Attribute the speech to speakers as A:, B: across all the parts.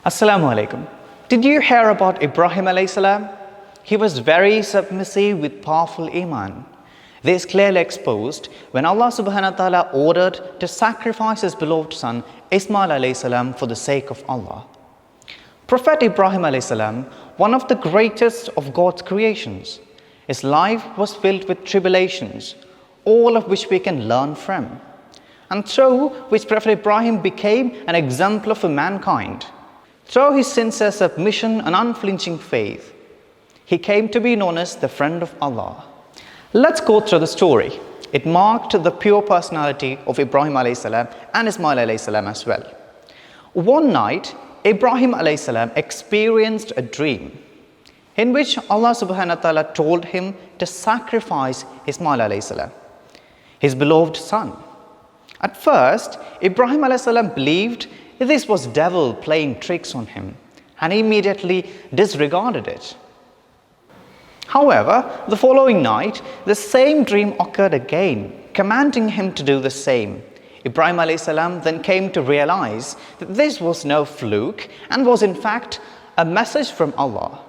A: Assalamu alaikum. Did you hear about Ibrahim alayhi salam? He was very submissive with powerful iman. This is clearly exposed when Allah subhanahu wa ta'ala ordered to sacrifice his beloved son Ismail alayhi salam for the sake of Allah. Prophet Ibrahim alayhi salam, one of the greatest of God's creations, his life was filled with tribulations, all of which we can learn from, and through which Prophet Ibrahim became an exemplar for mankind. Through his sincere submission and unflinching faith, he came to be known as the friend of Allah. Let's go through the story. It marked the pure personality of Ibrahim alayhi salam and Ismail alayhi salam as well. One night, Ibrahim alayhi salam experienced a dream in which Allah subhanahu wa ta'ala told him to sacrifice Ismail alayhi salam, his beloved son. At first, Ibrahim alayhi salam believed this was devil playing tricks on him and immediately disregarded it. However, the following night, the same dream occurred again, commanding him to do the same. Ibrahim alayhi salam then came to realize that this was no fluke and was in fact a message from Allah.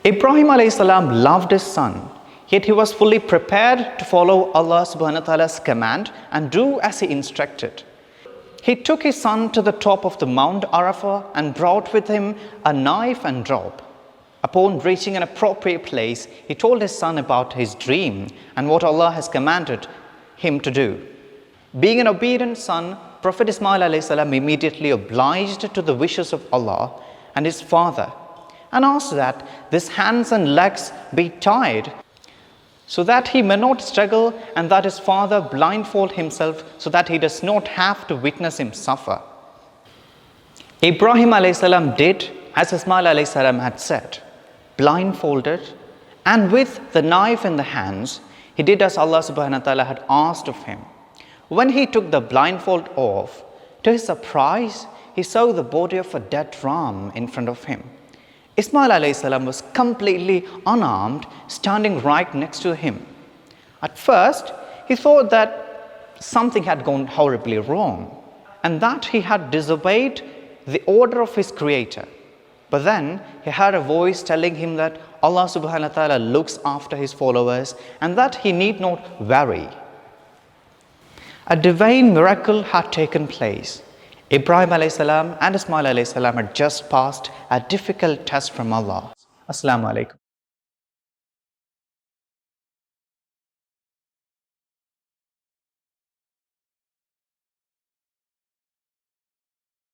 A: Ibrahim alayhi salam loved his son, yet he was fully prepared to follow Allah subhanahu wa ta'ala's command and do as he instructed. He took his son to the top of the Mount Arafah and brought with him a knife and rope. Upon reaching an appropriate place, he told his son about his dream and what Allah has commanded him to do. Being an obedient son, Prophet Ismail alayhi salam immediately obliged to the wishes of Allah and his father and asked that his hands and legs be tied so that he may not struggle and that his father blindfold himself so that he does not have to witness him suffer. Ibrahim alayhi salam did as Ismail alayhi salam had said, blindfolded, and with the knife in the hands, he did as Allah subhanahu wa ta'ala had asked of him. When he took the blindfold off, to his surprise, he saw the body of a dead ram in front of him. Ismail alayhi salam was completely unarmed, standing right next to him. At first, he thought that something had gone horribly wrong and that he had disobeyed the order of his creator. But then he heard a voice telling him that Allah subhanahu wa ta'ala looks after his followers and that he need not worry. A divine miracle had taken place. Ibrahim alayhi salam and Ismail alayhi salam had just passed a difficult test from Allah. Assalamu alaikum.